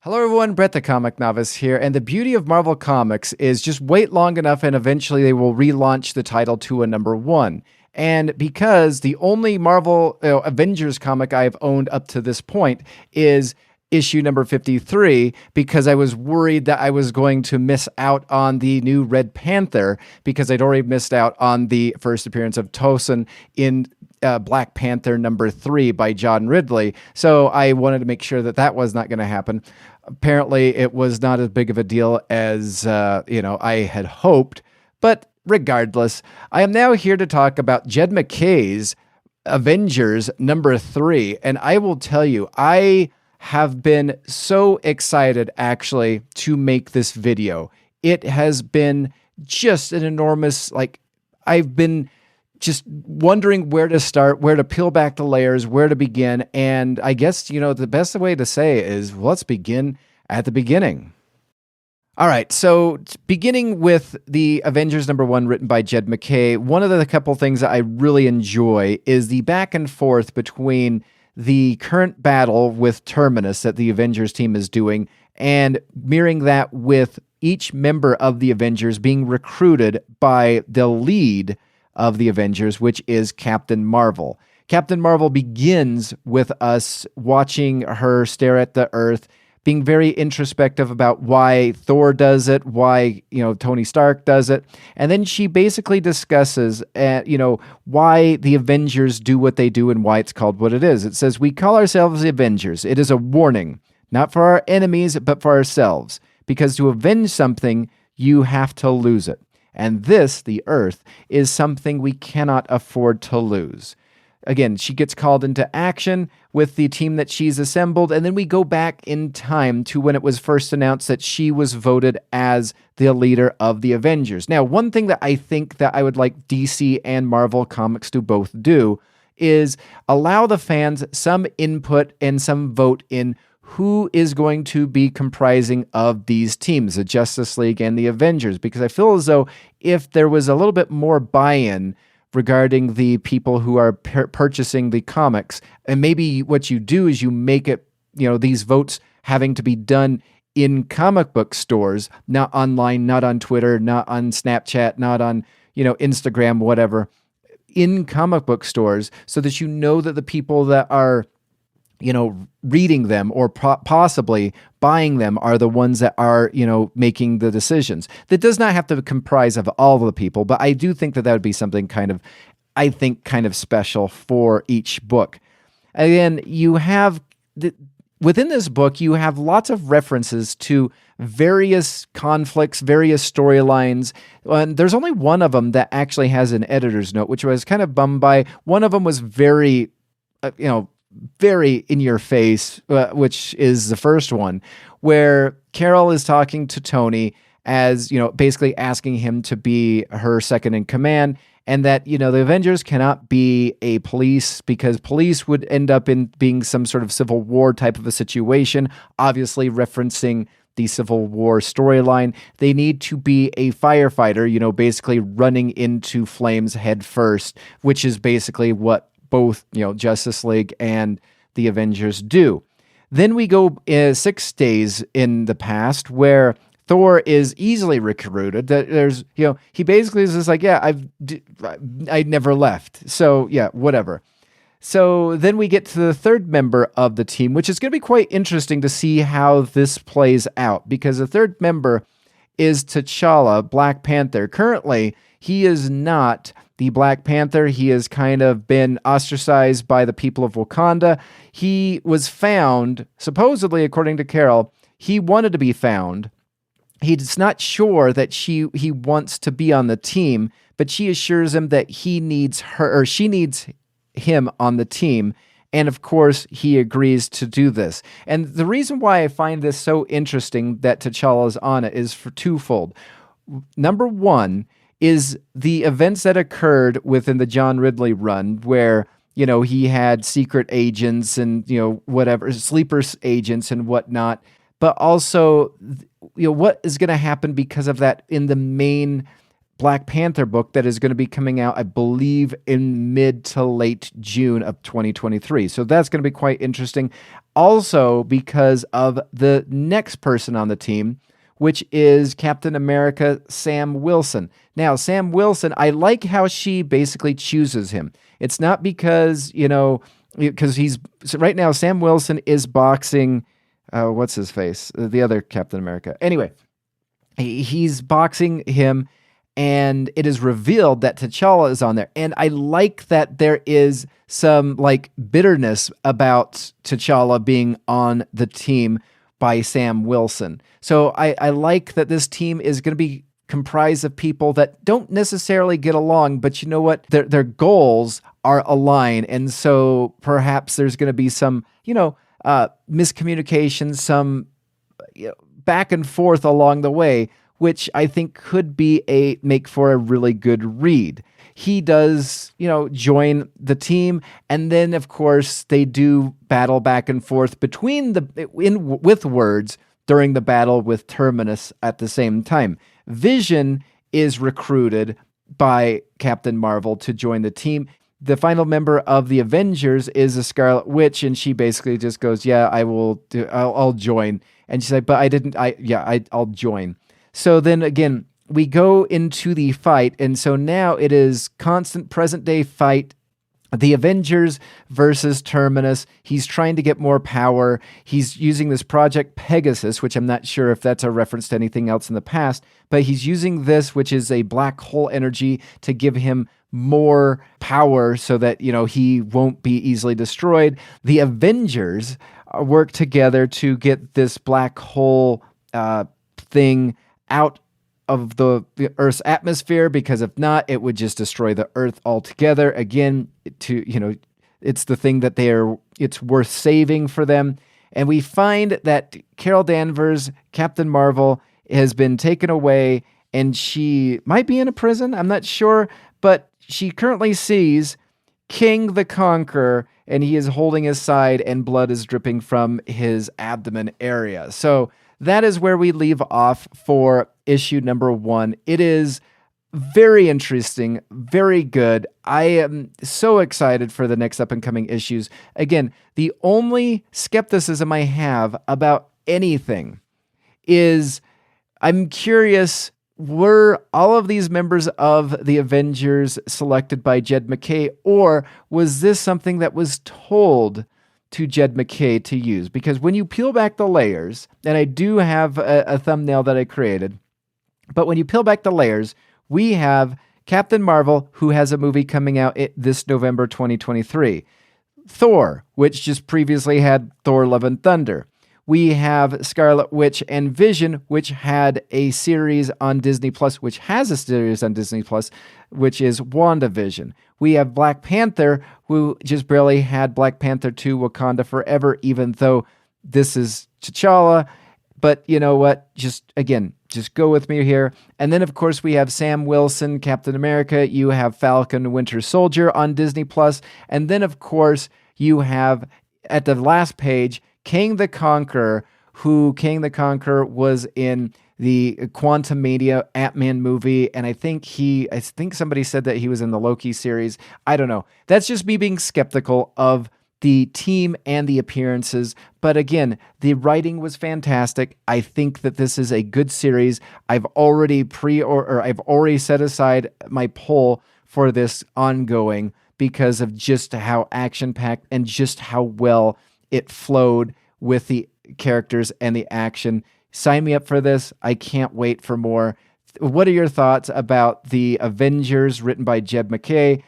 Hello everyone, Brett the Comic Novice here, and the beauty of Marvel Comics is just wait long enough and eventually they will relaunch the title to a #1. And because the only Marvel Avengers comic I've owned up to this point is issue number 53, because I was worried that I was going to miss out on the new Red Panther, because I'd already missed out on the first appearance of Tosin in Black Panther #3 by John Ridley. So I wanted to make sure that that was not going to happen. Apparently, it was not as big of a deal as I had hoped. But regardless, I am now here to talk about Jeb MacKay's Avengers #3, and I will tell you, I have been so excited actually to make this video. It has been just an enormous, I've been just wondering where to start, where to peel back the layers, where to begin. And I guess, the best way to say it is let's begin at the beginning. All right, so beginning with the Avengers #1 written by Jed MacKay, one of the couple things that I really enjoy is the back and forth between the current battle with Terminus that the Avengers team is doing, and mirroring that with each member of the Avengers being recruited by the lead of the Avengers, which is Captain Marvel. Captain Marvel begins with us watching her stare at the Earth, being very introspective about why Thor does it, why Tony Stark does it, and then she basically discusses why the Avengers do what they do and why it's called what it is. It says, "We call ourselves the Avengers. It is a warning, not for our enemies, but for ourselves, because to avenge something, you have to lose it. And this, the Earth, is something we cannot afford to lose." Again, she gets called into action with the team that she's assembled, and then we go back in time to when it was first announced that she was voted as the leader of the Avengers. Now, one thing that I think that I would like DC and Marvel Comics to both do is allow the fans some input and some vote in who is going to be comprising of these teams, the Justice League and the Avengers, because I feel as though if there was a little bit more buy-in regarding the people who are purchasing the comics, and maybe what you do is you make it, these votes having to be done in comic book stores, not online, not on Twitter, not on Snapchat, not on, Instagram, whatever, in comic book stores, so that that the people that are reading them or possibly buying them are the ones that are, making the decisions. That does not have to comprise of all the people, but I do think that would be something kind of special for each book. Again, within this book, you have lots of references to various conflicts, various storylines. And there's only one of them that actually has an editor's note, which I was kind of bummed by. One of them was very, very in your face, which is the first one, where Carol is talking to Tony as, basically asking him to be her second in command, and that, the Avengers cannot be a police because police would end up in being some sort of Civil War type of a situation, obviously referencing the Civil War storyline. They need to be a firefighter, basically running into flames head first, which is basically what both, Justice League and the Avengers do. Then we go 6 days in the past where Thor is easily recruited. There's, he basically is just like, yeah, I never left. So yeah, whatever. So then we get to the third member of the team, which is going to be quite interesting to see how this plays out, because the third member is T'Challa, Black Panther. Currently, he is not the Black Panther. He has kind of been ostracized by the people of Wakanda. He was found, supposedly, according to Carol, he wanted to be found. He's not sure that he wants to be on the team, but she assures him that he needs her, or she needs him on the team. And of course, he agrees to do this. And the reason why I find this so interesting that T'Challa is on it is for twofold. Number one is the events that occurred within the John Ridley run, where, he had secret agents and, whatever, sleeper agents and whatnot, but also, what is going to happen because of that in the main Black Panther book that is going to be coming out, I believe, in mid to late June of 2023. So that's going to be quite interesting. Also, because of the next person on the team, which is Captain America Sam Wilson. Now, Sam Wilson, I like how she basically chooses him. It's not because, because right now, Sam Wilson is boxing, what's his face? The other Captain America. Anyway, he's boxing him, and it is revealed that T'Challa is on there. And I like that there is some like bitterness about T'Challa being on the team by Sam Wilson. So I like that this team is going to be comprised of people that don't necessarily get along, but you know what? Their goals are aligned. And so perhaps there's going to be some, miscommunication, some back and forth along the way, which I think could make for a really good read. He does, join the team, and then of course they do battle back and forth with words during the battle with Terminus at the same time. Vision is recruited by Captain Marvel to join the team. The final member of the Avengers is a Scarlet Witch, and she basically just goes, "Yeah, I'll join." And she's like, "But I'll join." So then again, we go into the fight, and so now it is constant present day fight. The Avengers versus Terminus. He's trying to get more power. He's using this Project Pegasus, which I'm not sure if that's a reference to anything else in the past, but he's using this, which is a black hole energy, to give him more power so that, he won't be easily destroyed. The Avengers work together to get this black hole thing out of the Earth's atmosphere, because if not, it would just destroy the Earth altogether. Again, it's the thing that it's worth saving for them. And we find that Carol Danvers, Captain Marvel, has been taken away, and she might be in a prison. I'm not sure, but she currently sees King the Conqueror, and he is holding his side, and blood is dripping from his abdomen area. So that is where we leave off for issue number 1. It is very interesting, very good. I am so excited for the next up-and-coming issues. Again, the only skepticism I have about anything is I'm curious, were all of these members of the Avengers selected by Jed MacKay, or was this something that was told to Jed MacKay to use? Because when you peel back the layers, and I do have a thumbnail that I created, but when you peel back the layers, we have Captain Marvel, who has a movie coming out this November 2023. Thor, which just previously had Thor Love and Thunder. We have Scarlet Witch and Vision, which had a series on Disney+, which has a series on Disney+, which is WandaVision. We have Black Panther, who just barely had Black Panther 2 Wakanda Forever, even though this is T'Challa. But you know what? Just go with me here. And then, of course, we have Sam Wilson, Captain America. You have Falcon Winter Soldier on Disney+. And then, of course, you have, at the last page, King the Conqueror, King the Conqueror was in the Quantumania Ant-Man movie, and I think somebody said that he was in the Loki series. I don't know. That's just me being skeptical of the team and the appearances. But again, the writing was fantastic. I think that this is a good series. I've already set aside my poll for this ongoing because of just how action-packed and just how well it flowed with the characters and the action. Sign me up for this. I can't wait for more. What are your thoughts about the Avengers written by Jeb MacKay?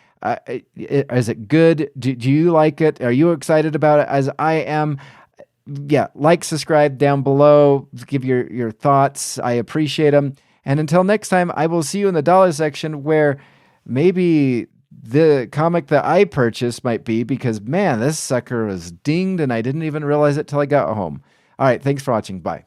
Is it good? Do you like it? Are you excited about it as I am? Yeah, subscribe down below. Give your thoughts. I appreciate them. And until next time, I will see you in the dollar section, where maybe the comic that I purchased might be, because man, this sucker was dinged and I didn't even realize it till I got home. All right, thanks for watching. Bye.